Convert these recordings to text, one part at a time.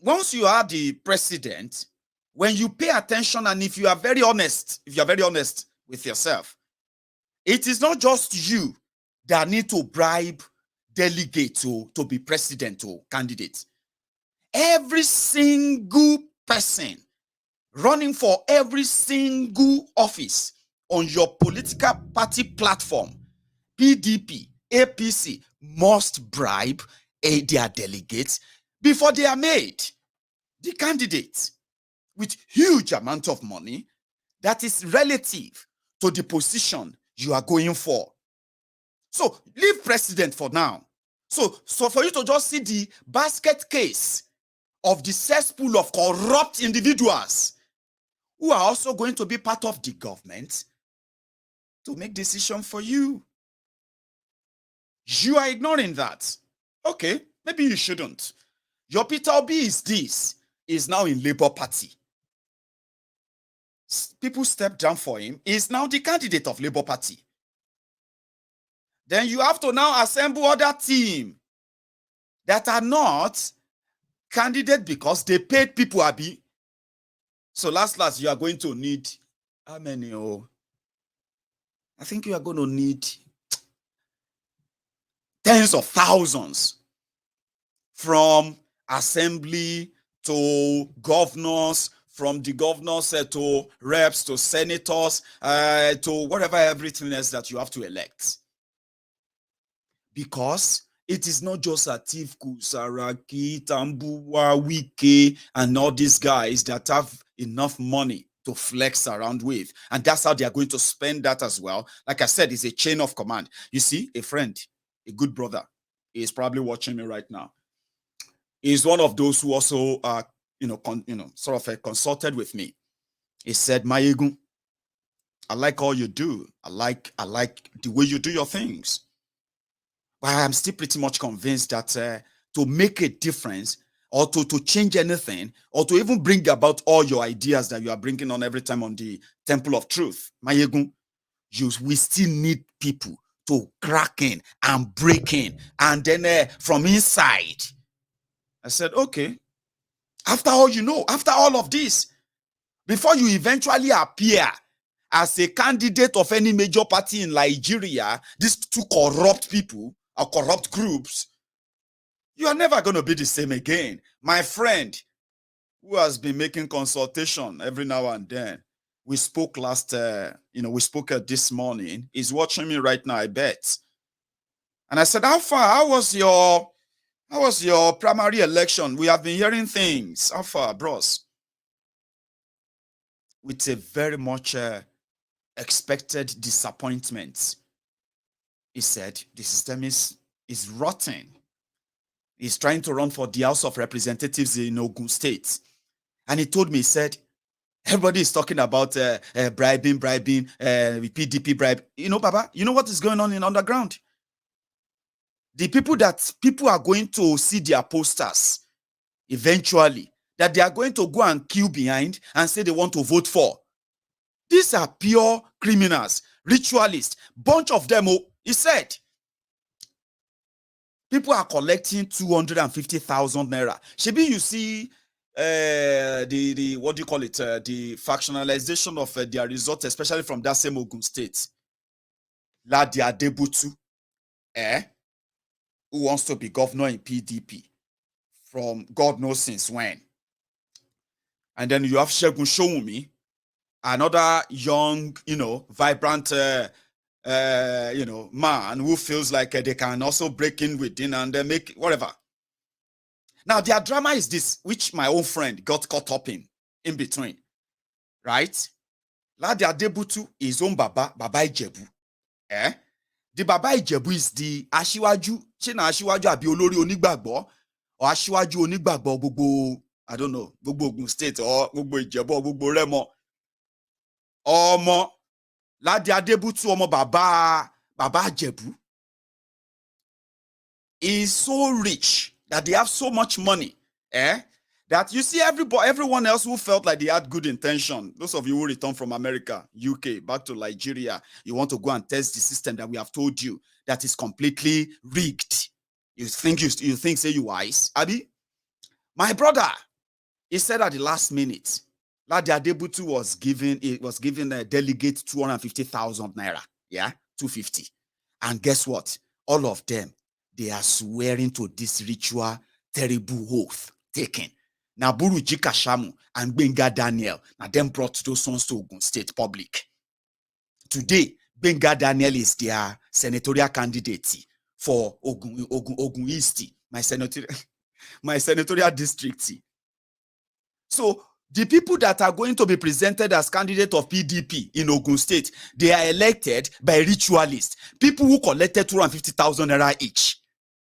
once you are the president, when you pay attention and if you are very honest with yourself, it is not just you that need to bribe delegates to be president or candidate. Every single person running for every single office on your political party platform, PDP, APC, must bribe their delegates before they are made the candidates with huge amount of money that is relative to the position you are going for. So leave president for now. So for you to just see the basket case of the cesspool of corrupt individuals who are also going to be part of the government to make decision for you. You are ignoring that. Okay, maybe you shouldn't. Your Peter Obi is now in Labour Party. People step down for him. He's now the candidate of Labour Party. Then you have to now assemble other team that are not candidate because they paid people, Abi. So last, you are going to need how many? Oh, I think you are going to need tens of thousands from assembly to governors, from the governors to reps to senators to whatever everything else that you have to elect. Because it is not just Atiku, Saraki, Tambuwa, Wike, and all these guys that have enough money to flex around with. And that's how they are going to spend that as well. Like I said, it's a chain of command. You see, a friend, a good brother, is probably watching me right now. He's one of those who also, consulted with me. He said, Mayegun, I like all you do. I like the way you do your things. But I'm still pretty much convinced that to make a difference or to change anything or to even bring about all your ideas that you are bringing on every time on the Temple of Truth, Mayegun, we still need people to crack in and break in. And then from inside, I said, okay, after all you know, after all of this, before you eventually appear as a candidate of any major party in Nigeria, these two corrupt people, or corrupt groups, you are never going to be the same again. My friend, who has been making consultation every now and then, we spoke this morning, is watching me right now, I bet. And I said, how was your primary election? We have been hearing things. How far, bros? With a very much expected disappointment. He said, the system is rotten. He's trying to run for the House of Representatives in Ogun State. And he told me, he said, everybody is talking about bribing, PDP bribe. Baba, you know what is going on in underground? The people are going to see their posters eventually, that they are going to go and queue behind and say they want to vote for. These are pure criminals, ritualists, bunch of them. He said, people are collecting 250,000 naira. Shebi, you see the what do you call it? The factionalization of their results, especially from that same Ogun State. Ladi Adebutu, who wants to be governor in PDP from God knows since when. And then you have Segun Showunmi, another young, vibrant, man who feels like they can also break in within and make whatever. Now, their drama is this, which my own friend got caught up in between, right? Ladi Adebutu is own Baba Ijebu. The Baba Ijebu is the Ashiwaju, China Ashiwaju Abi Olori Onigbagbo, or Ashiwaju Onigbagbo Gbogbo, I don't know, Gbogbo Ogun State, or Gbogbo Ijebu, or Gbogbo Remo. Omo, Ladi Adebutu, Omo Baba Ijebu is so rich that they have so much money, that you see everyone else who felt like they had good intention. Those of you who return from America, UK, back to Nigeria, you want to go and test the system that we have told you that is completely rigged. You think say you wise, Abi? My brother, He said at the last minute, Ladi Adebutu was given a delegate 250,000 naira. Yeah, 250. And guess what? All of them, they are swearing to this ritual, terrible oath taken. Now, Buruji Kashamu and Benga Daniel, now them brought those sons to Ogun State public. Today, Benga Daniel is their senatorial candidate for Ogun East, my senatorial district. So the people that are going to be presented as candidate of PDP in Ogun State, they are elected by ritualists, people who collected 250,000 naira each,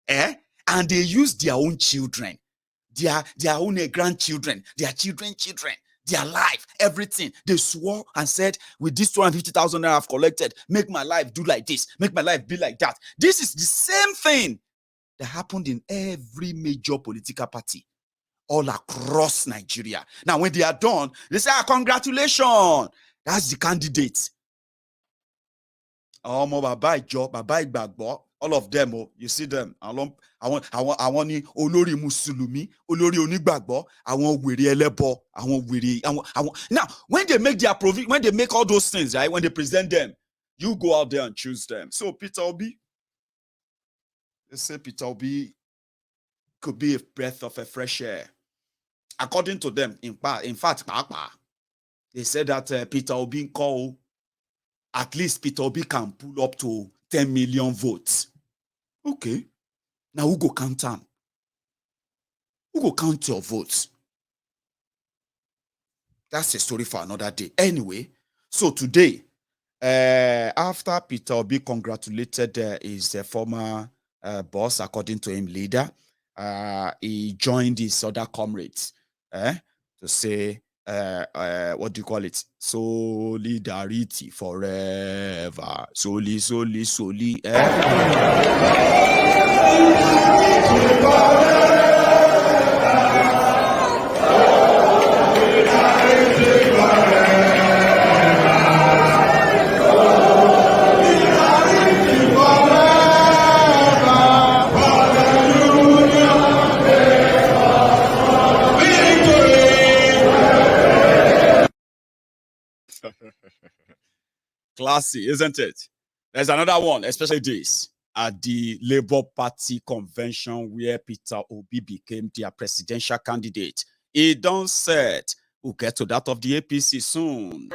and they use their own children, their own grandchildren, their children, their life, everything. They swore and said, with this 250,000 naira I've collected, make my life do like this, make my life be like that. This is the same thing that happened in every major political party all across Nigeria. Now, when they are done, they say, congratulations, that's the candidate. All of them, you see them. I want olórí Mùsùlùmí, olórí onígbàgbọ́, àwọn wèrè ẹlẹ́bọ, àwọn wèrè. Now, when they make their when they make all those things, right? When they present them, you go out there and choose them. So Peter Obi, they say Peter Obi could be a breath of a fresh air. According to them, in fact, they said that Peter Obi at least Peter Obi can pull up to 10 million votes. Okay. Now who go count them? Who go count your votes? That's a story for another day. Anyway, so today, after Peter Obi congratulated his former boss, according to him, leader, he joined his other comrades to say, what do you call it? Solidarity forever. Soli. Classy, isn't it? There's another one, especially this, at the Labour Party convention where Peter Obi became their presidential candidate. He done said, we'll get to that of the APC soon.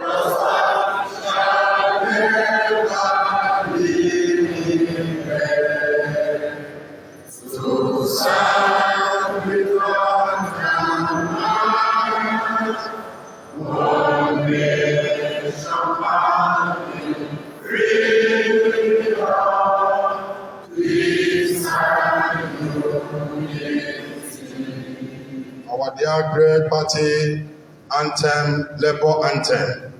Our dear great party anthem, Labour anthem.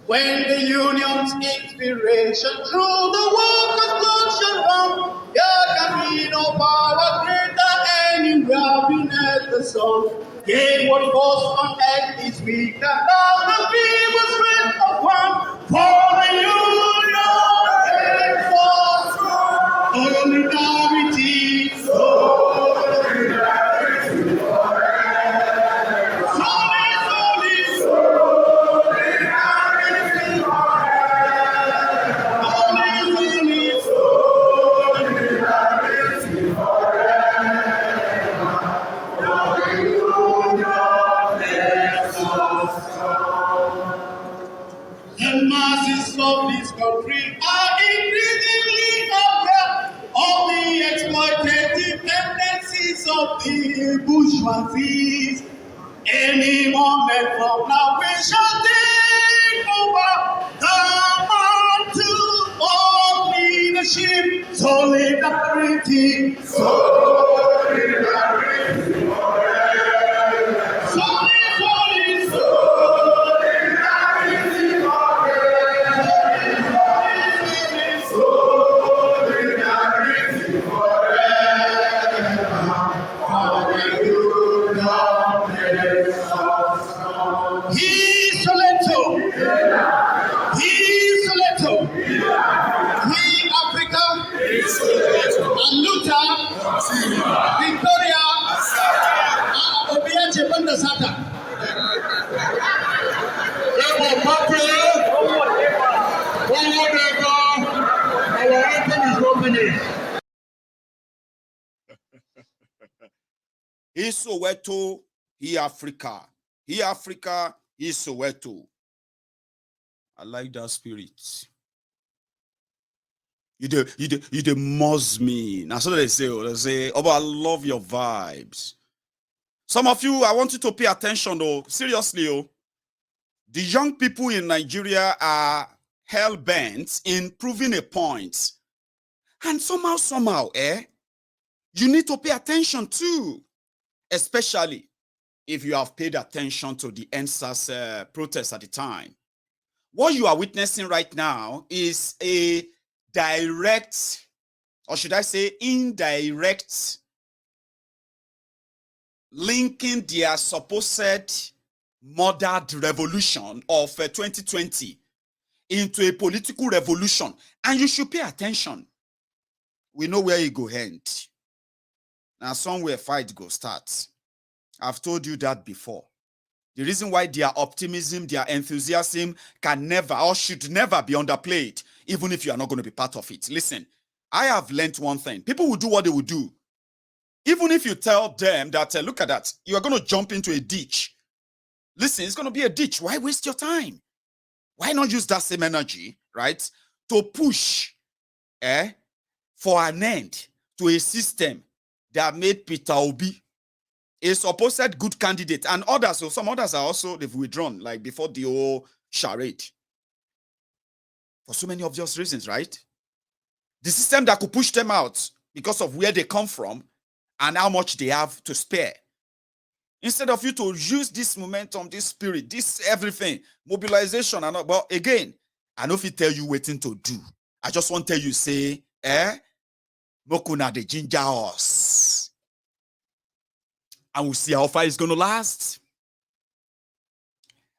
When the union's inspiration through the workers' motion run, there can be no power greater anywhere beneath the sun. Gain what goes on earth is weak, and all the people's strength of one. For the union is for solidarity, of this country are increasingly aware of the exploitative tendencies of the bourgeoisie. Any moment from now, we shall take over the mantle of leadership. Solidarity, solidarity, Victoria, He Soweto, he Africa. He Africa, he Soweto. I like that spirit. You the muzz me. That's what they say. They say, oh, but I love your vibes. Some of you, I want you to pay attention though. Seriously, oh. The young people in Nigeria are hell-bent in proving a point. And somehow, you need to pay attention too. Especially if you have paid attention to the NSAS protest at the time. What you are witnessing right now is a direct, or should I say indirect, linking their supposed murdered revolution of 2020 into a political revolution. And you should pay attention. We know where it go end. Now somewhere fight go start. I've told you that before. The reason why their optimism, their enthusiasm can never or should never be underplayed, even if you are not going to be part of it. Listen, I have learned one thing. People will do what they will do. Even if you tell them that, look at that, you are going to jump into a ditch. Listen, it's going to be a ditch. Why waste your time? Why not use that same energy, right, to push for an end to a system that made Peter Obi a supposed good candidate, and others, so some others are also, they've withdrawn, like before the whole charade. For so many obvious reasons, right? The system that could push them out because of where they come from and how much they have to spare. Instead of you to use this momentum, this spirit, this everything, mobilization, and all, but again, I know if you tell you waiting to do. I just want to tell you, say, Mokuna the ginger us. And we'll see how far it's going to last.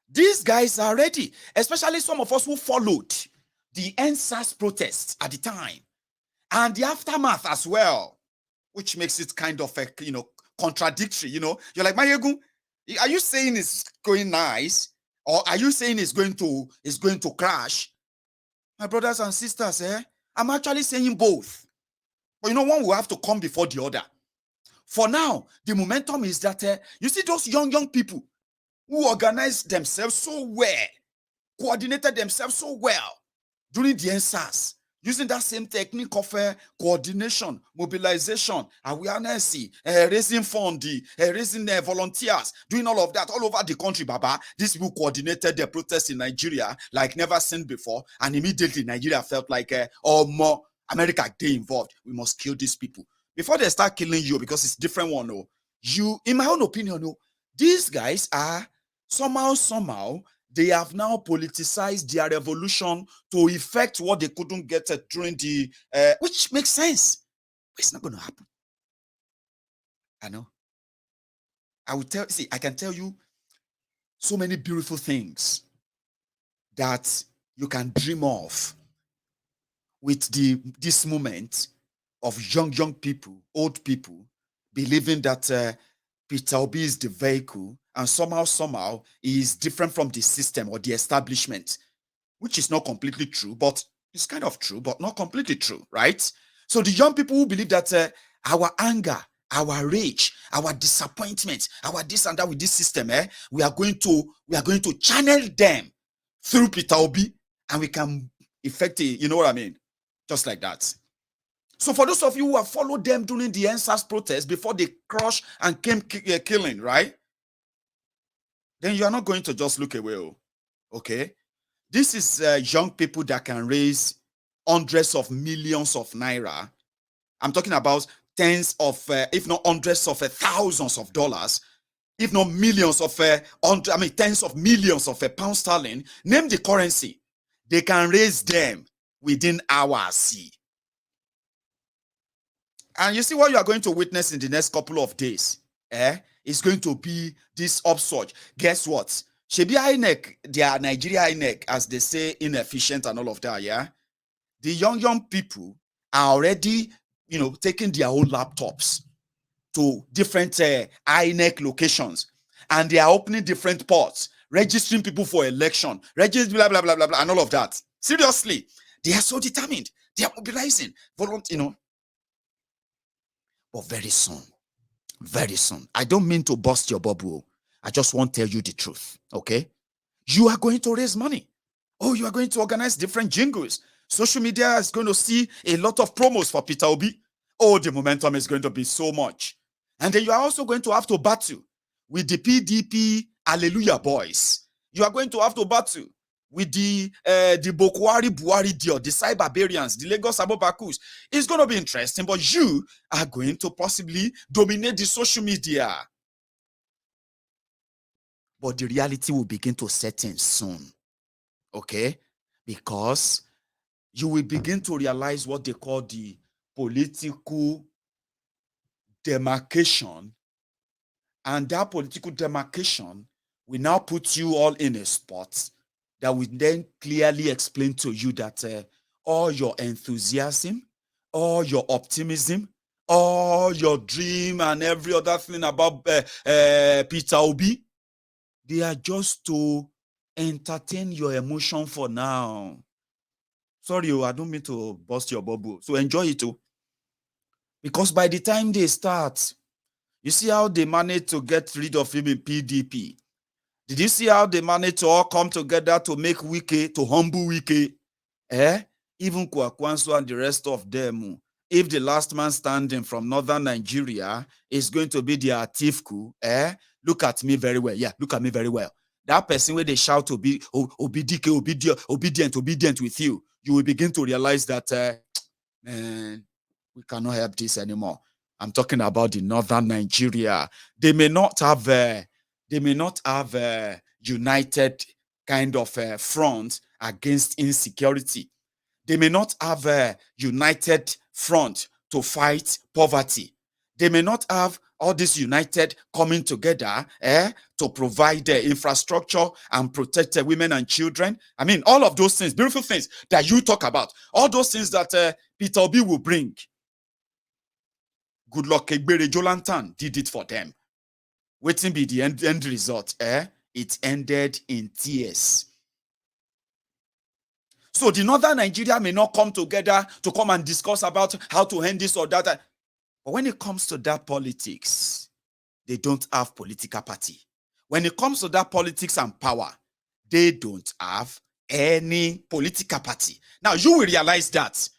These guys are ready, especially some of us who followed the NSAS protests at the time and the aftermath as well, which makes it kind of a, contradictory. You're like, Mayegu, are you saying it's going nice, or are you saying it's going to crash? My brothers and sisters, I'm actually saying both. But one will have to come before the other. For now, the momentum is that you see those young people who organized themselves so well, coordinated themselves so well during the NSAS, using that same technique of coordination, mobilization, awareness, raising funds, raising volunteers, doing all of that all over the country, Baba. These people coordinated the protests in Nigeria like never seen before, and immediately Nigeria felt like, more America, they involved. We must kill these people. Before they start killing you, because it's different one, in my own opinion, these guys are somehow, they have now politicized their revolution to effect what they couldn't get during the, which makes sense. But it's not going to happen. I know. I can tell you so many beautiful things that you can dream of with this moment of young people, old people, believing that Peter Obi is the vehicle, and somehow he is different from the system or the establishment, which is not completely true, but it's kind of true, but not completely true, right? So the young people who believe that our anger, our rage, our disappointment, our this and that with this system, we are going to channel them through Peter Obi, and we can effect it, you know what I mean? Just like that. So for those of you who have followed them during the NSAS protests before they crushed and came killing, right? Then you are not going to just look away, okay? This is young people that can raise hundreds of millions of naira. I'm talking about tens of, if not hundreds of thousands of dollars, if not millions of, tens of millions of pound sterling. Name the currency. They can raise them within hours. And you see what you are going to witness in the next couple of days, is going to be this upsurge. Guess what? Shebi INEC, their Nigeria INEC, as they say, inefficient and all of that, yeah? The young people are already, taking their own laptops to different INEC locations, and they are opening different ports, registering people for election, registering blah, blah, blah, blah, blah, and all of that. Seriously, they are so determined. They are mobilizing, But very soon, Very soon. I don't mean to bust your bubble. I just want to tell you the truth, okay? You are going to raise money. Oh, you are going to organize different jingles. Social media is going to see a lot of promos for Peter Obi. Oh, the momentum is going to be so much. And then you are also going to have to battle with the PDP Hallelujah boys. You are going to have to battle with the Bokwari Buhari Dio, the Cyberbarians, the Lagos Abobakus. It's going to be interesting, but you are going to possibly dominate the social media. But the reality will begin to set in soon, okay? Because you will begin to realize what they call the political demarcation. And that political demarcation will now put you all in a spot that will then clearly explain to you that all your enthusiasm, all your optimism, all your dream and every other thing about Peter Obi, they are just to entertain your emotion for now. Sorry, I don't mean to bust your bubble. So enjoy it too. Because by the time they start, you see how they managed to get rid of him in PDP. Did you see how they managed to all come together to make Wike, to humble Wike? Even Kwakwanso and the rest of them. If the last man standing from northern Nigeria is going to be the Atiku, look at me very well. Yeah, look at me very well. That person where they shout to be obedient with you, you will begin to realize that man, we cannot help this anymore. I'm talking about the northern Nigeria. They may not have united kind of front against insecurity. They may not have a united front to fight poverty. They may not have all this united coming together to provide infrastructure and protect women and children. I mean, all of those things, beautiful things that you talk about, all those things that Peter Obi will bring. Good luck, Egbekegbe Jolantan did it for them. Waiting be the end result. It ended in tears. So the northern Nigeria may not come together to come and discuss about how to end this or that. But when it comes to that politics, they don't have political party. When it comes to that politics and power, they don't have any political party. Now, you will realize that.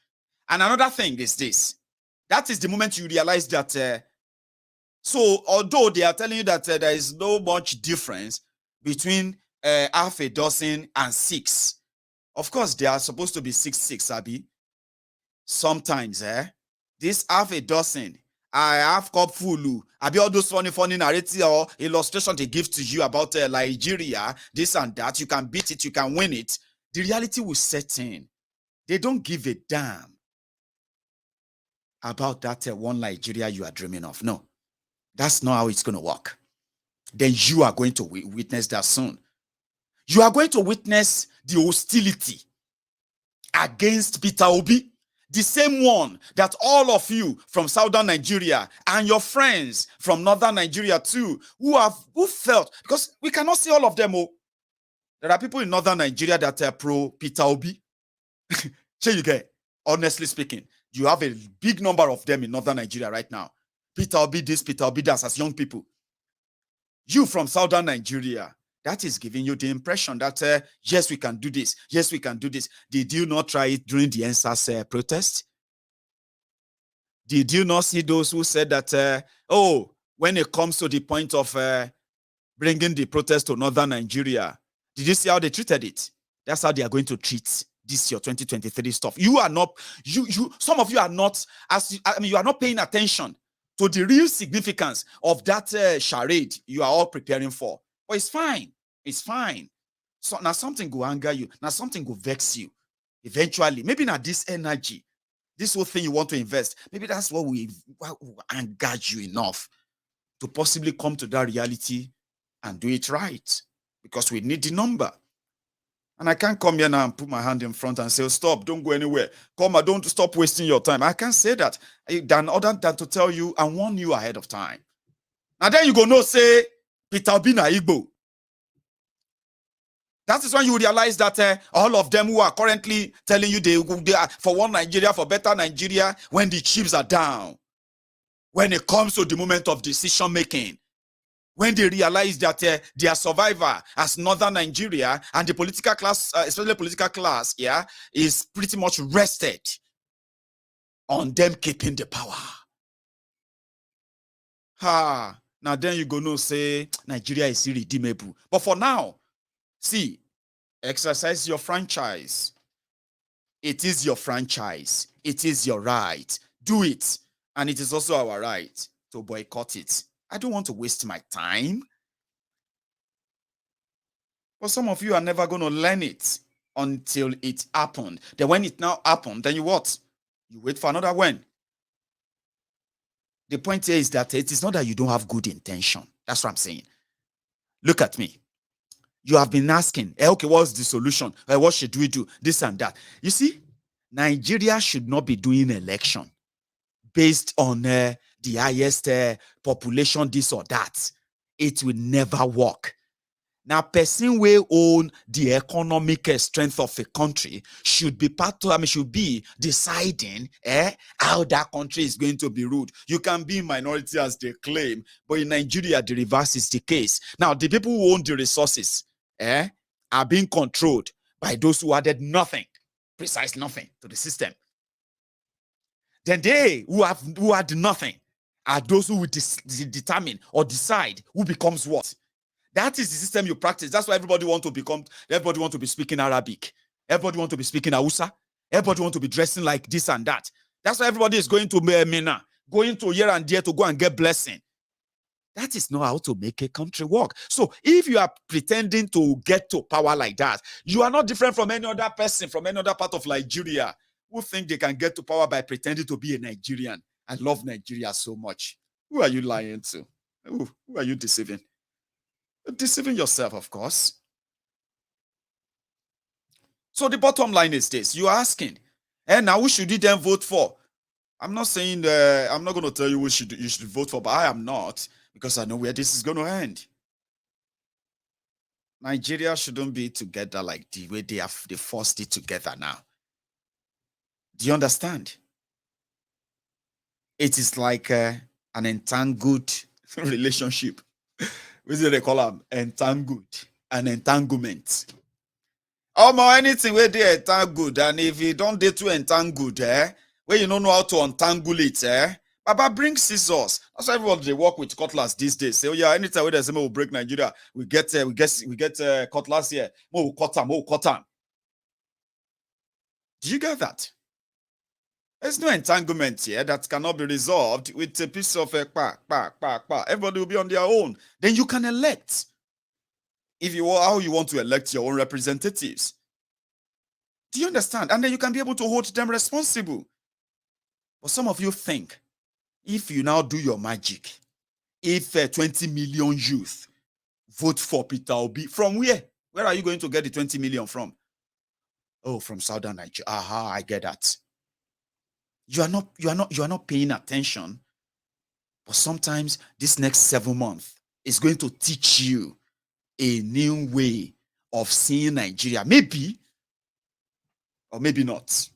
And another thing is this. That is the moment you realize that so although they are telling you that there is no much difference between half a dozen and 6, of course, they are supposed to be 6, Abi. Sometimes, this half a dozen, I have cup full. Abi all those funny narrative or illustration they give to you about Nigeria, this and that. You can beat it, you can win it. The reality will set in. They don't give a damn about that one Nigeria you are dreaming of. No, that's not how it's going to work. Then you are going to witness that soon. You are going to witness the hostility against Peter Obi, the same one that all of you from southern Nigeria and your friends from northern Nigeria too, who felt, because we cannot see all of them. There are people in northern Nigeria that are pro Peter Obi. Here you get, honestly speaking, you have a big number of them in northern Nigeria right now. Peter Obi this, Peter Obi that, as young people. You from southern Nigeria, that is giving you the impression that, yes, we can do this. Yes, we can do this. Did you not try it during the NSAS protest? Did you not see those who said that, when it comes to the point of bringing the protest to northern Nigeria, did you see how they treated it? That's how they are going to treat this year 2023 stuff. You are not, some of you are not, you are not paying attention to the real significance of that charade you are all preparing for. But it's fine. It's fine. So now something will anger you. Now something will vex you. Eventually, maybe not this energy, this whole thing you want to invest, maybe that's what will anger you enough to possibly come to that reality and do it right. Because we need the number. And I can't come here now and put my hand in front and say, stop, don't go anywhere. Come, don't stop wasting your time. I can't say that. Other than to tell you and warn you ahead of time. Now then you go no say, Peter Obi na Igbo. That is when you realize that all of them who are currently telling you they are for one Nigeria, for better Nigeria, when the chips are down. when it comes to the moment of decision making, when they realize that their survivor as northern Nigeria and the political class, especially political class, is pretty much rested on them keeping the power. Now then you go no say Nigeria is irredeemable. But for now, see, exercise your franchise. It is your franchise. It is your right. Do it. And it is also our right to boycott it. I don't want to waste my time. But some of you are never going to learn it until it happened. Then when it now happened, then you what? You wait for another when. The point here is that it is not that you don't have good intention. That's what I'm saying. Look at me. You have been asking, okay, what's the solution? What should we do? This and that. You see, Nigeria should not be doing election based on the highest population, this or that. It will never work. Now, person will own the economic strength of a country should be should be deciding how that country is going to be ruled. You can be minority as they claim, but in Nigeria, the reverse is the case. Now, the people who own the resources are being controlled by those who added nothing, precise nothing to the system. Then they who had nothing are those who will determine or decide who becomes what. That is the system you practice. That's why everybody want to be speaking Arabic. Everybody want to be speaking Hausa. Everybody want to be dressing like this and that. That's why everybody is going to Mina, going to here and there to go and get blessing. That is not how to make a country work. So if you are pretending to get to power like that, you are not different from any other person from any other part of Nigeria who think they can get to power by pretending to be a Nigerian and love Nigeria so much. Who are you lying to? Who are you deceiving? Deceiving yourself, of course. So the bottom line is this. You're asking, and now who should you then vote for? I'm not saying I'm not going to tell you who you should vote for, but I am not, because I know where this is going to end. Nigeria shouldn't be together like the way they forced it together now. Do you understand? It is like an entangled relationship. What do they call them? Entangled. An entanglement. Anything where they entangled, and if you don't get too entangled, where you don't know how to untangle it, Baba, bring scissors. That's why everybody they work with cutlass these days. Say, oh yeah, anytime where there's a will break Nigeria, we get cutlass here. We'll cut them. Do you get that? There's no entanglement here that cannot be resolved with a piece of Everybody will be on their own. Then you can elect. How you want to elect your own representatives. Do you understand? And then you can be able to hold them responsible. But some of you think, if you now do your magic, if 20 million youth vote for Peter Obi, from where? Where are you going to get the 20 million from? Oh, from Southern Nigeria. I get that. You are not paying attention. But sometimes this next 7 months is going to teach you a new way of seeing Nigeria. Maybe, or maybe not.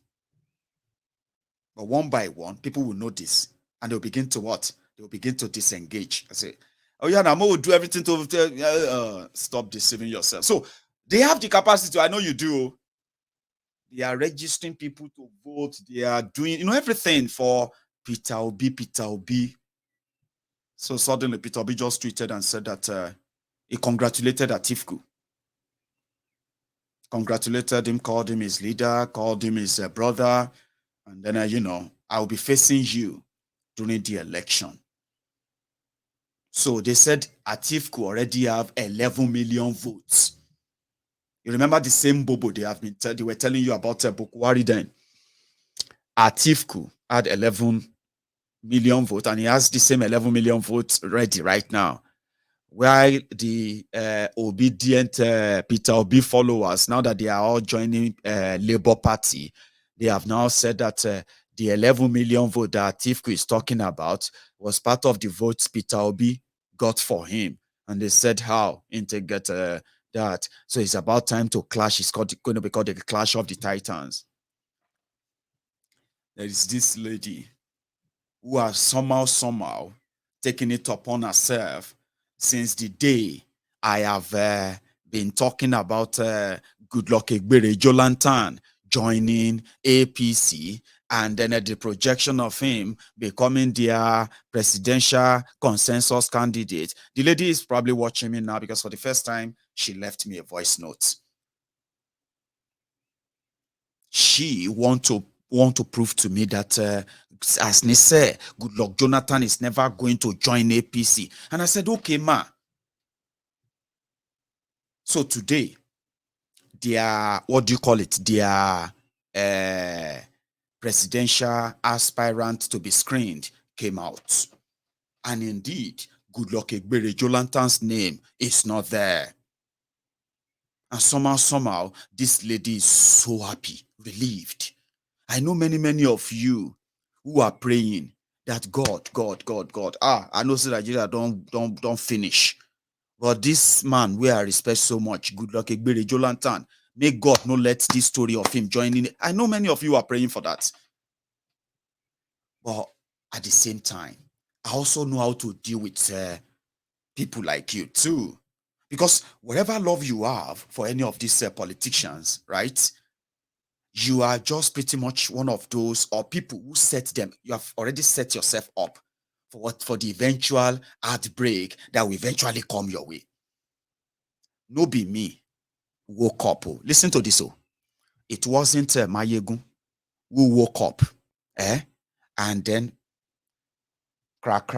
But one by one, people will notice and they'll begin to what? They'll begin to disengage. I say, oh yeah, now we'll do everything to stop deceiving yourself. So they have the capacity. I know you do. They are registering people to vote. They are doing, everything for Peter Obi. So suddenly Peter Obi just tweeted and said that he congratulated Atiku. Congratulated him, called him his leader, called him his brother. And then, I'll be facing you during the election. So they said Atiku already have 11 million votes. You remember the same Bobo they were telling you about Bokwari then. Atiku had 11 million votes, and he has the same 11 million votes ready right now. While the obedient Peter Obi followers, now that they are all joining Labour Party, they have now said that the 11 million vote that Atiku is talking about was part of the votes Peter Obi got for him. And they said how to get that. So it's about time to clash. It's going to be called the Clash of the Titans. There is this lady. who has somehow taken it upon herself since the day I have been talking about Goodluck Egbere Jolantan joining APC, and then the projection of him becoming their presidential consensus candidate. The lady is probably watching me now because for the first time, she left me a voice note. She want to prove to me that as they say, Goodluck Jonathan is never going to join APC. And I said, okay, ma. So today, their, what do you call it? Their presidential aspirant to be screened came out. And indeed, Goodluck Egbere Jolantan's name is not there. And somehow, this lady is so happy, relieved. I know many of you who are praying that God. I know say Nigeria don't finish. But this man, where I respect so much, Goodluck Egbere Jolantan, may God not let this story of him joining. I know many of you are praying for that. But at the same time, I also know how to deal with people like you too. Because whatever love you have for any of these politicians, right? You are just pretty much one of those or people who set them. You have already set yourself up for the eventual heartbreak that will eventually come your way. No be me woke up. Oh. Listen to this. Oh. It wasn't Mayegun who woke up. And then crack,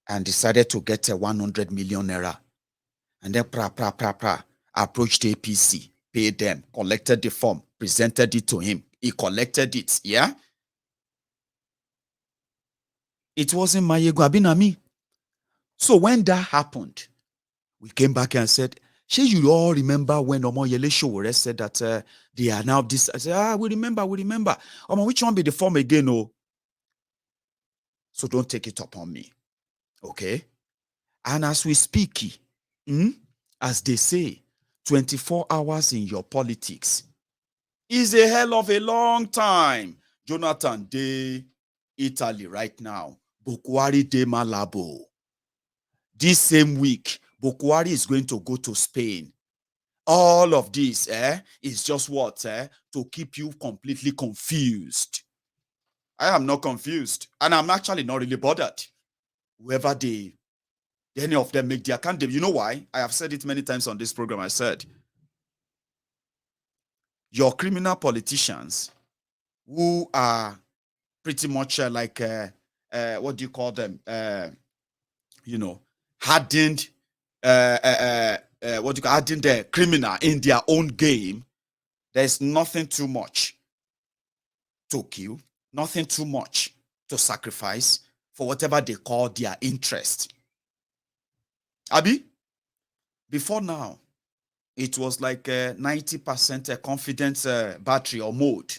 and decided to get a 100 million naira. And then approached APC, paid them, collected the form, presented it to him. He collected it, yeah? It wasn't Mayegun Abinami. So when that happened, we came back and said, sure, you all remember when Omoyele Sowore said that they are now this. I said, we remember. Omo, which one be the form again? Oh, so don't take it upon me. Okay? And as we speak, as they say, 24 hours in your politics is a hell of a long time. Jonathan de Italy right now. Bokwari de Malabo. This same week, Bokwari is going to go to Spain. All of this is just what? To keep you completely confused. I am not confused. And I'm actually not really bothered. Whoever any of them make their candidate. You know why? I have said it many times on this program. I said, your criminal politicians who are pretty much like, what do you call them? Hardened, hardened the criminal in their own game. There's nothing too much to kill, nothing too much to sacrifice for whatever they call their interest. Abi, before now, it was like 90% confidence battery or mode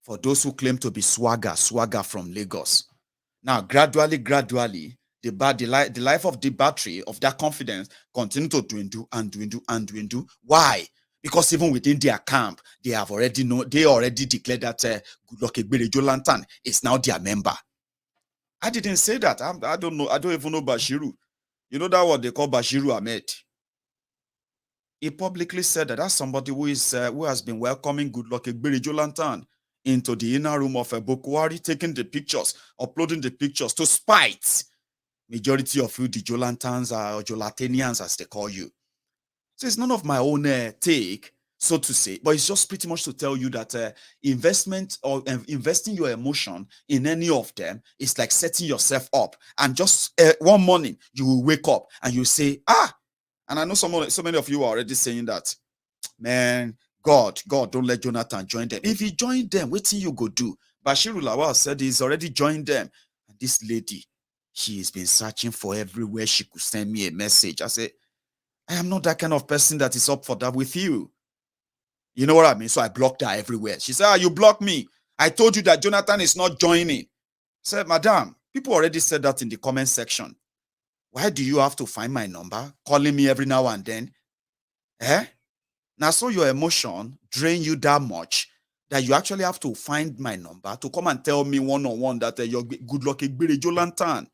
for those who claim to be swagger from Lagos. Now, gradually, the life of the battery of that confidence continue to dwindle. Why? Because even within their camp, they already declared that Goodluck Egbere Jolantan is now their member. I didn't say that. I don't know. I don't even know Bashiru. You know that what they call Bashiru Ahmed. He publicly said that that's somebody who has been welcoming Goodluck Egbere Jolantan into the inner room of Bokwari, taking the pictures, uploading the pictures to spite majority of you, the Jolantans or Jolatanians as they call you. So it's none of my own take, so to say, but it's just pretty much to tell you that investment or investing your emotion in any of them is like setting yourself up. And just one morning you will wake up and you say, and I know so many of you are already saying that, man, God, don't let Jonathan join them. If he joined them, what thing you go do? Bashiru Lawal said he's already joined them. And this lady, she has been searching for everywhere she could send me a message. I said, I am not that kind of person that is up for that with you. You know what I mean? So I blocked her everywhere. She said, you blocked me. I told you that Jonathan is not joining. I said, madam, people already said that in the comment section. Why do you have to find my number, calling me every now and then? Now, so your emotion drain you that much that you actually have to find my number to come and tell me one-on-one that you're good luck Egberejo lantern.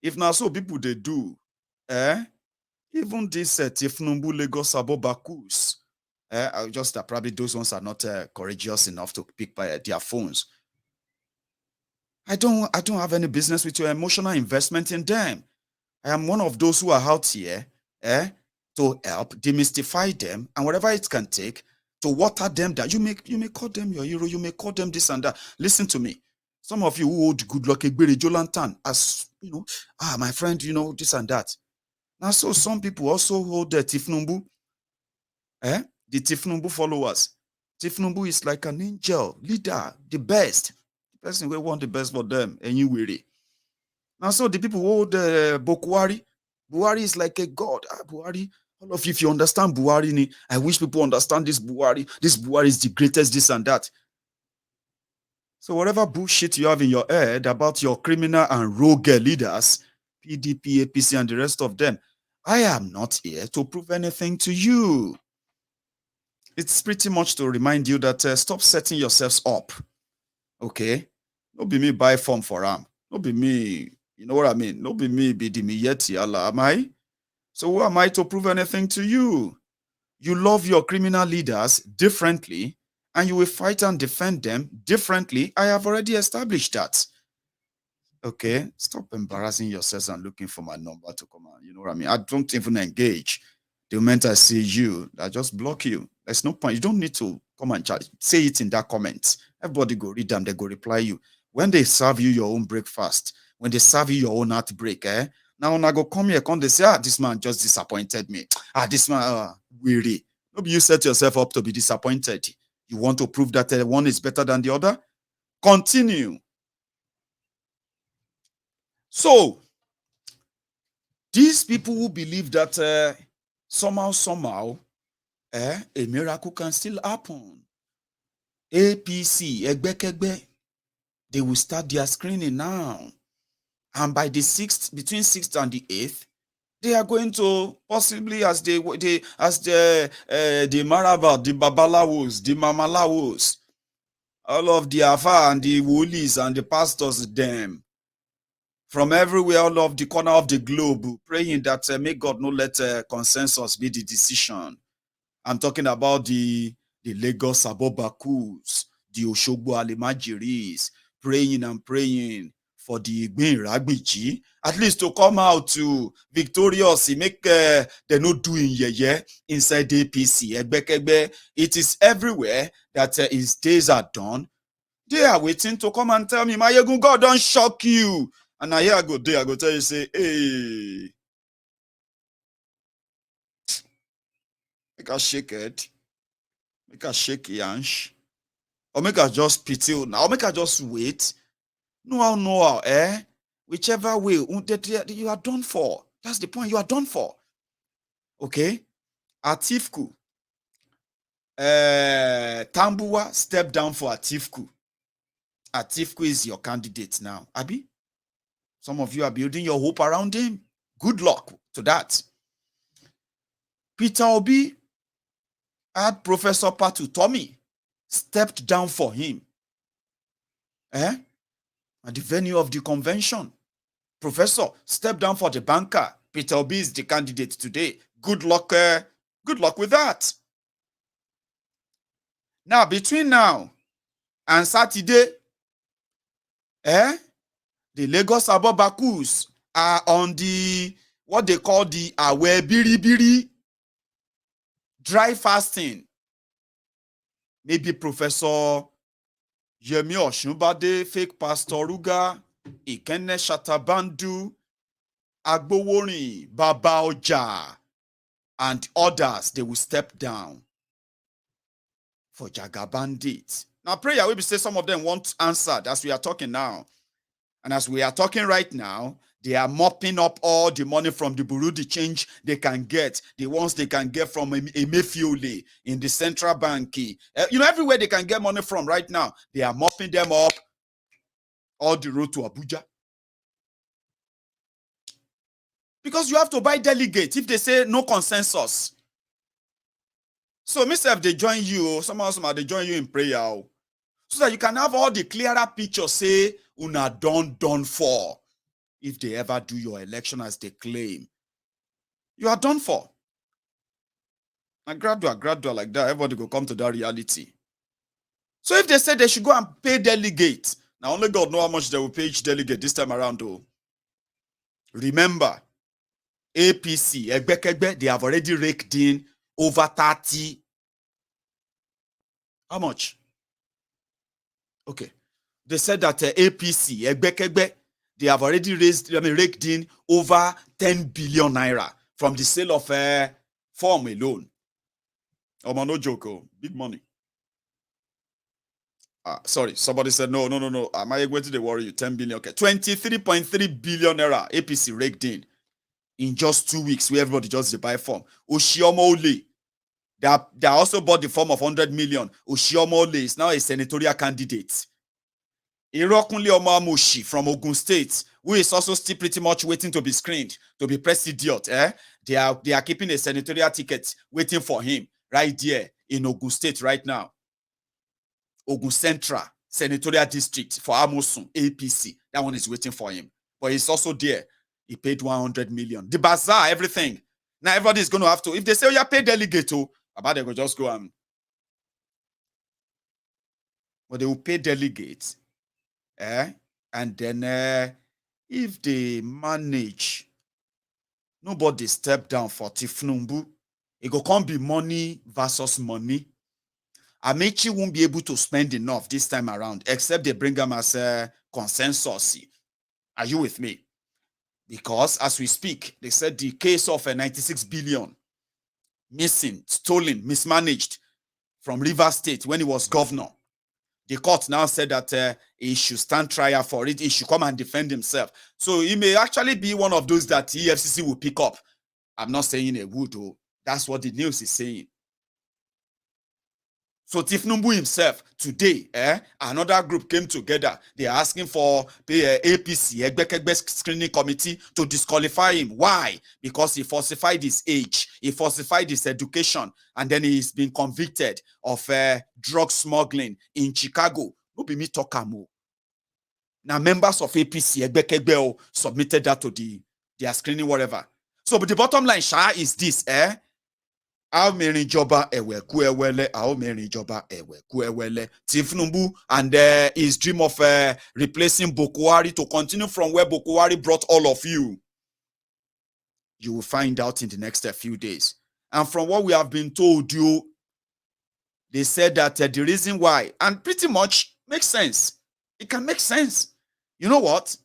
If now so people they do, even this Tifnumbu Lagos Abobakus, just that probably those ones are not courageous enough to pick by their phones. I don't have any business with your emotional investment in them. I am one of those who are out here to help demystify them, and whatever it can take to water them down. You may call them your hero, you may call them this and that. Listen to me. Some of you who hold good luck Egberejo lantern as my friend, this and that. Now, so some people also hold the Tifnumbu, the Tifnumbu followers. Tifnumbu is like an angel, leader, the best. The person will want the best for them, and you will. Now, so the people who hold Bokwari, Buhari is like a god. Buhari, all of you, if you understand Buhari, I wish people understand this Buhari. This Buhari is the greatest, this and that. So whatever bullshit you have in your head about your criminal and rogue leaders, PDP, APC, and the rest of them, I am not here to prove anything to you. It's pretty much to remind you that stop setting yourselves up. Okay? Don't be me buy form for am. Don't be me, you know what I mean? Don't be me be the me yet, am I? So who am I to prove anything to you? You love your criminal leaders differently, and you will fight and defend them differently. I have already established that. Okay, stop embarrassing yourselves and looking for my number to come on. You know what I mean? I don't even engage. The moment I see you, I just block you. There's no point. You don't need to come and chat. Say it in that comment. Everybody go read them. They go reply you. When they serve you your own breakfast, when they serve you your own heartbreak, now when I go come here, come they say, this man just disappointed me. This man, weary. Maybe you set yourself up to be disappointed. You want to prove that one is better than the other? Continue. So, these people who believe that somehow, a miracle can still happen. APC, Egbekegbe, they will start their screening now. And by the 6th, between 6th and the 8th, they are going to possibly, as the Maraba, the Babalawos, the Mamalawos, all of the Afa and the Woolies and the pastors, them, from everywhere, all of the corner of the globe, praying that may God not let consensus be the decision. I'm talking about the Lagos Abobakus, the Oshogbo Alimajiris, praying and praying for the Igbin Ragbiji, at least to come out to victorious, make they not doing inside the APC. Egbekegbe, it is everywhere that his days are done. They are waiting to come and tell me, my God don't shock you. And now here I go there, I go tell you, say, hey, make us shake it, make us shake yansh, or make us just pity now, or make us just wait. No, whichever way, you are done for. That's the point, you are done for. Okay? Atiku, Tambuwa step down for Atiku. Atiku is your candidate now. Abi? Some of you are building your hope around him. Good luck to that. Peter Obi had Professor Patu Tommy stepped down for him. At the venue of the convention. Professor stepped down for the banker. Peter Obi is the candidate today. Good luck with that. Now, between now and Saturday, the Lagos Abobakus are on the, what they call the Awe Biribiri dry fasting. Maybe Professor Yemi Osunbade, fake Pastor Ruga, Ikenne Shatabandu, Agboworin, Baba Oja, and others, they will step down for Jaga bandits. Now, prayer will be say some of them want answered as we are talking now. And as we are talking right now, they are mopping up all the money from the Bureau de change they can get, the ones they can get from Emefiole in the central bank. Everywhere they can get money from right now, they are mopping them up all the road to Abuja. Because you have to buy delegates if they say no consensus. So myself, they join you, somehow they join you in prayer, so that you can have all the clearer picture, say, una done for. If they ever do your election as they claim, you are done for. And gradual like that, everybody will come to that reality. So if they say they should go and pay delegate, now only God know how much they will pay each delegate this time around, though. Remember, APC, Egbekegbe, they have already raked in over 30. How much? Okay. They said that APC, Egbekegbe, they have already raked in over 10 billion naira from the sale of form alone. Oh, man, no joke, big money. Sorry, somebody said no. Am I going to worry you? 10 billion. Okay, 23.3 billion naira APC raked in just 2 weeks, where everybody just buy form. Oshioma Ole, they also bought the form of 100 million. Oshioma Ole is now a senatorial candidate. Irokunle Omoamoshi from Ogun State, who is also still pretty much waiting to be screened, to be press idiot. They are keeping a senatorial ticket waiting for him right there in Ogun State right now. Ogun Central Senatorial District for Amosun, APC. That one is waiting for him. But he's also there. He paid 100 million. The bazaar, everything. Now everybody is going to have to, if they say, oh, yeah, pay delegate, about they will just go and, but they will pay delegates. And then if they manage, nobody step down for Tifnumbu. It go come be money versus money. Amechi won't be able to spend enough this time around, except they bring them as a consensus. Are you with me? Because as we speak, they said the case of a 96 billion missing, stolen, mismanaged from Rivers State when he was governor. The court now said that he should stand trial for it. He should come and defend himself. So he may actually be one of those that EFCC will pick up. I'm not saying it would, that's what the news is saying. So Tifnumbu himself, today, another group came together. They are asking for the APC, Egbekegbe screening committee, to disqualify him. Why? Because he falsified his age, he falsified his education, and then he's been convicted of drug smuggling in Chicago. No be me talk am. Now members of APC, Egbekegbe, submitted that to their screening, whatever. So, but the bottom line, Sha, is this, Tifnumbu and his dream of replacing Bokwari to continue from where Bokwari brought all of you. You will find out in the next few days. And from what we have been told you, they said that the reason why, and pretty much makes sense. It can make sense. You know what?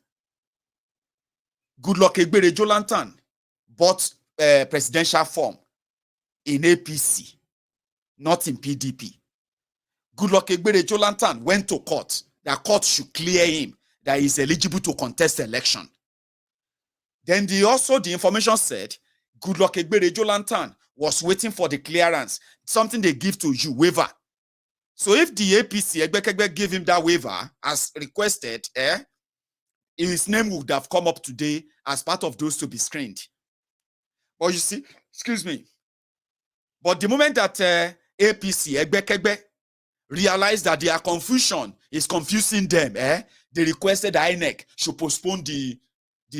Goodluck Egbere Jolantan bought presidential form in APC, not in PDP. Goodluck Egbere Jolantan went to court. The court should clear him that he is eligible to contest the election. Then the information said Goodluck Egbere Jolantan was waiting for the clearance, something they give to you, waiver. So if the APC Egbekegbe gave him that waiver as requested, his name would have come up today as part of those to be screened. But you see, excuse me. But the moment that APC Egbekegbe realized that their confusion is confusing them, they requested INEC should postpone the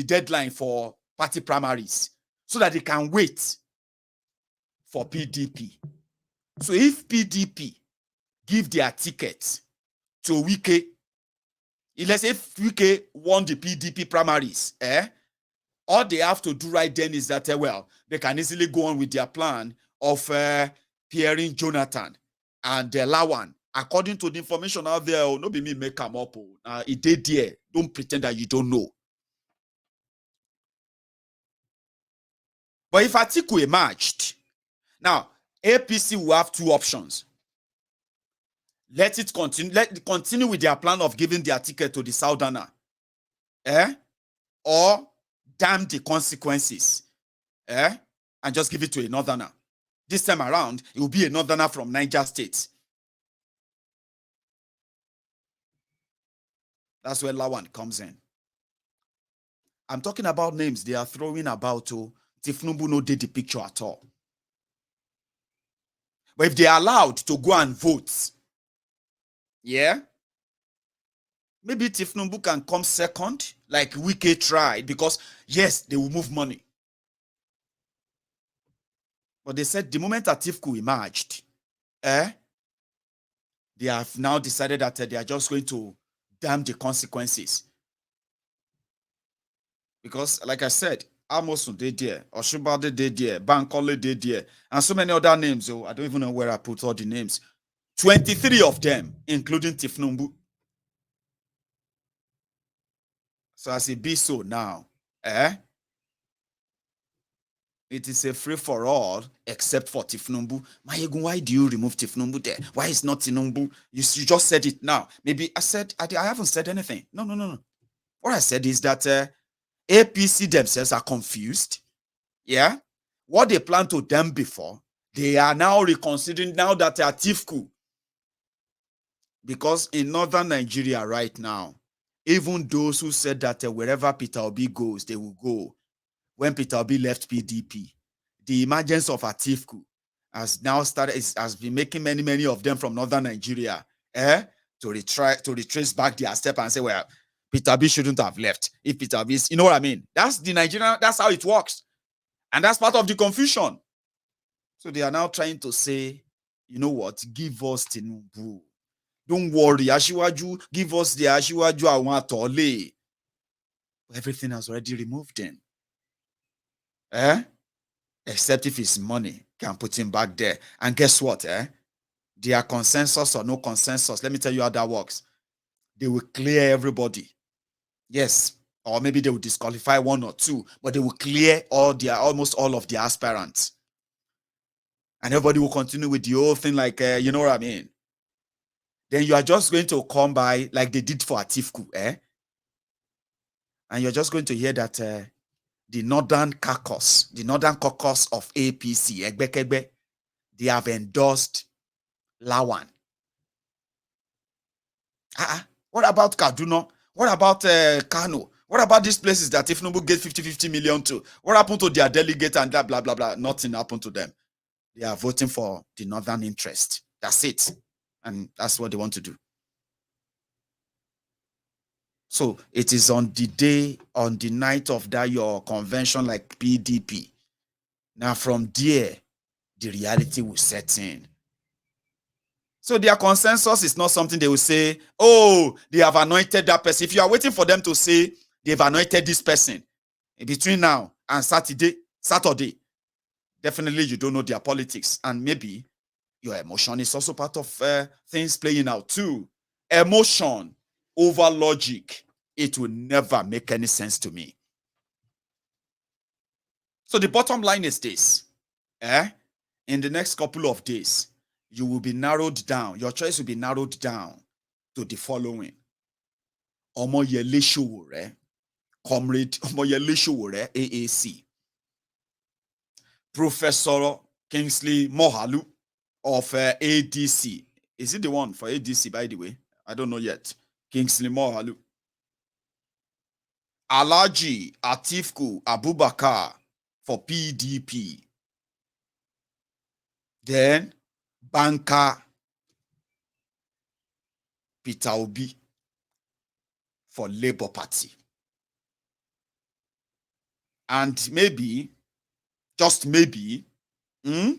deadline for party primaries so that they can wait for PDP. So if PDP give their ticket to Wike, let's say if Wike won the PDP primaries, all they have to do right then is that, they can easily go on with their plan of pairing Jonathan and Lawan. According to the information out there, no be me make them up. It did there. Don't pretend that you don't know. But if Atiku emerged, now APC will have two options. Let it continue with their plan of giving their ticket to the Southerner. Or damn the consequences. And just give it to a Northerner. This time around, it will be a Northerner from Niger State. That's where Lawan comes in. I'm talking about names they are throwing about. Tifnumbu no did the picture at all. But if they're allowed to go and vote, yeah, maybe Tifnumbu can come second, like Wike tried, because yes, they will move money. But they said the moment Atiku emerged, they have now decided that they are just going to damn the consequences. Because, like I said, Amosun did there, Oshubade did there, Bankole did there, and so many other names. Oh, I don't even know where I put all the names. 23 of them, including Tifnumbu. So as it be so now, it is a free for all except for Tifnumbu. Mayegun, why do you remove Tifnumbu there? Why is not Tinumbu? You just said it now. Maybe I said I haven't said anything. No. What I said is that APC themselves are confused. Yeah, what they planned to them before, they are now reconsidering now that they are Tifku. Because in northern Nigeria right now, even those who said that wherever Peter Obi goes, they will go. When Peter Obi left PDP, the emergence of Atiku has now started, has been making many of them from northern Nigeria to retrace back their step and say, well, Peter Obi shouldn't have left. If Peter Obi is, you know what I mean? That's the Nigerian, that's how it works. And that's part of the confusion. So they are now trying to say, you know what, give us Tinubu. Don't worry, Ashiwaju, give us the Ashiwaju I want to lay. Everything has already removed him. Except if his money can put him back there. And guess what? Their consensus or no consensus, let me tell you how that works. They will clear everybody. Yes. Or maybe they will disqualify one or two, but they will clear almost all of the aspirants. And everybody will continue with the whole thing like, you know what I mean? Then you are just going to come by like they did for Atifku, and you're just going to hear that the northern caucus of APC, Egbekegbe, they have endorsed Lawan. What about Kaduna? What about Kano? What about these places that if Tinubu get 50 million to? What happened to their delegate and that blah, blah, blah? Nothing happened to them. They are voting for the northern interest. That's it. And that's what they want to do. So it is on the night of that your convention like PDP. Now from there, the reality will set in. So their consensus is not something they will say, oh, they have anointed that person. If you are waiting for them to say they've anointed this person between now and Saturday, definitely you don't know their politics. And maybe your emotion is also part of things playing out too. Emotion over logic, it will never make any sense to me. So the bottom line is this. In the next couple of days, you will be narrowed down. Your choice will be narrowed down to the following. Omoyele Sowore, Comrade Omoyele Sowore, AAC. Professor Kingsley Mohalu of ADC. Is it the one for ADC, by the way? I don't know yet. Kingsley Mohalu. Alhaji Atiku Abubakar for PDP. Then banker Peter Obi for Labour Party. And maybe, just maybe, I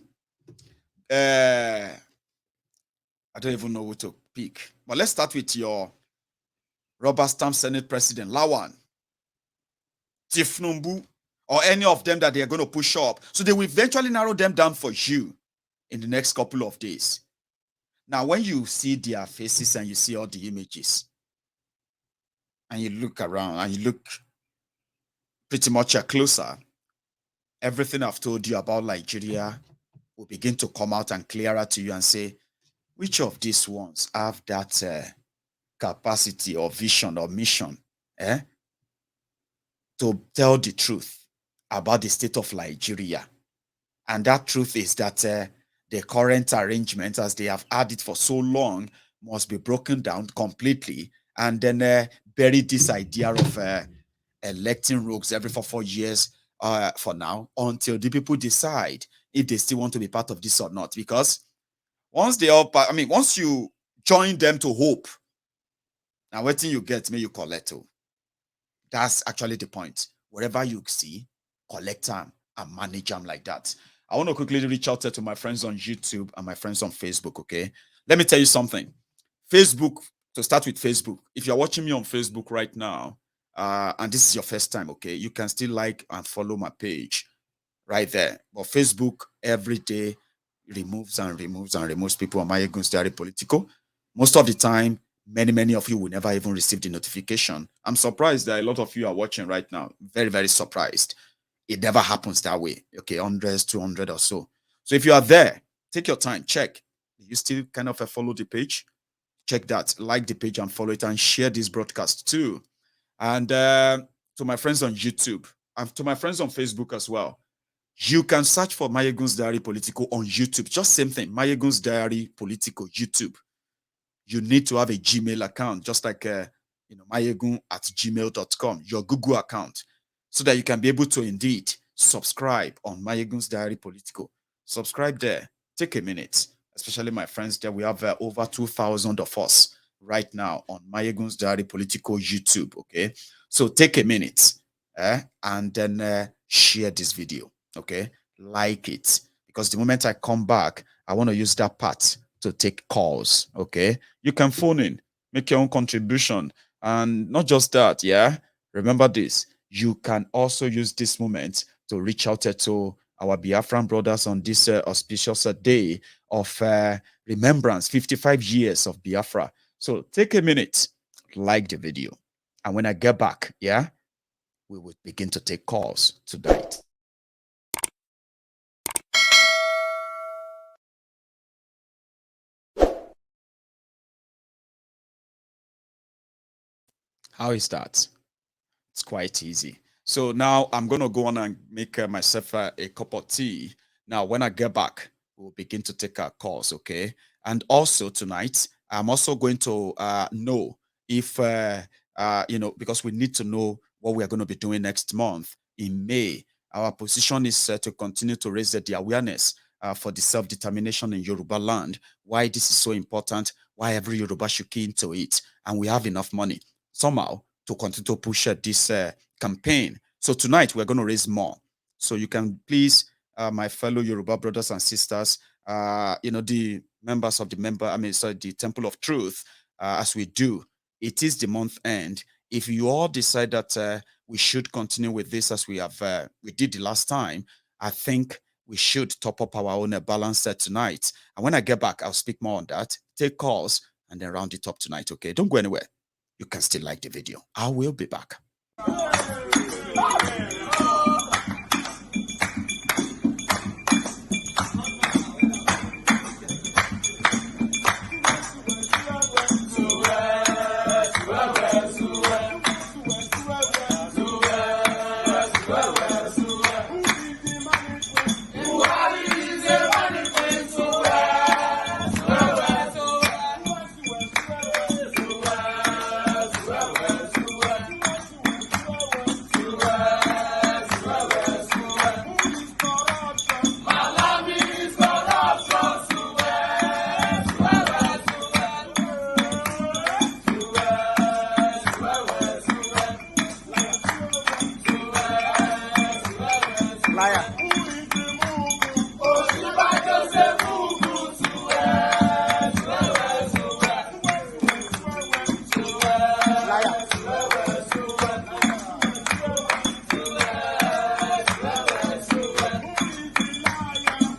don't even know who to pick. But let's start with your rubber stamp Senate President, Lawan, Tifnumbu, or any of them that they are going to push up. So they will eventually narrow them down for you in the next couple of days. Now, when you see their faces and you see all the images, and you look around and you look pretty much closer, everything I've told you about Nigeria will begin to come out and clearer to you and say, which of these ones have that capacity or vision or mission to tell the truth about the state of Nigeria? And that truth is that the current arrangement, as they have had it for so long, must be broken down completely, and then bury this idea of electing rogues every 4 years for now, until the people decide if they still want to be part of this or not. Because Once they all, I mean, once you join them to hope, now what thing you get, may you collect. That's actually the point. Wherever you see, collect them and manage them like that. I want to quickly reach out to my friends on YouTube and my friends on Facebook. Okay, let me tell you something. Facebook, to start with Facebook, if you're watching me on Facebook right now, and this is your first time, okay, you can still like and follow my page right there. But Facebook every day removes and removes and removes people on my Egun's Diary Political. Most of the time, many of you will never even receive the notification. I'm surprised that a lot of you are watching right now. Very, very surprised. It never happens that way. Okay, hundreds, 200 or so. So if you are there, take your time, check. You still kind of follow the page? Check that, like the page and follow it, and share this broadcast too. And to my friends on YouTube and to my friends on Facebook as well, you can search for Mayegun's Diary Political on YouTube. Just same thing, Mayegun's Diary Political, YouTube. You need to have a Gmail account, just like Mayegun at gmail.com, your Google account, so that you can be able to indeed subscribe on Mayegun's Diary Political. Subscribe there. Take a minute, especially my friends there. We have over 2,000 of us right now on Mayegun's Diary Political YouTube. Okay, so take a minute and then share this video. Okay, like it, because the moment I come back, I want to use that part to take calls. Okay, you can phone in, make your own contribution, and not just that. Yeah, remember this, you can also use this moment to reach out to our Biafran brothers on this auspicious day of remembrance, 55 years of Biafra. So take a minute, like the video, and when I get back, yeah, we will begin to take calls tonight. How is that? It's quite easy. So now I'm going to go on and make myself a cup of tea. Now, when I get back, we'll begin to take our calls, okay? And also tonight, I'm also going to know if, because we need to know what we are going to be doing next month in May. Our position is to continue to raise the awareness for the self-determination in Yoruba land, why this is so important, why every Yoruba should key into it, and we have enough money somehow to continue to push this campaign. So tonight we're going to raise more. So you can please, my fellow Yoruba brothers and sisters, the members of the Temple of Truth, as we do, it is the month end. If you all decide that we should continue with this as we did the last time, I think we should top up our own balance set tonight. And when I get back, I'll speak more on that, take calls, and then round it up tonight. Okay, don't go anywhere. You can still like the video. I will be back.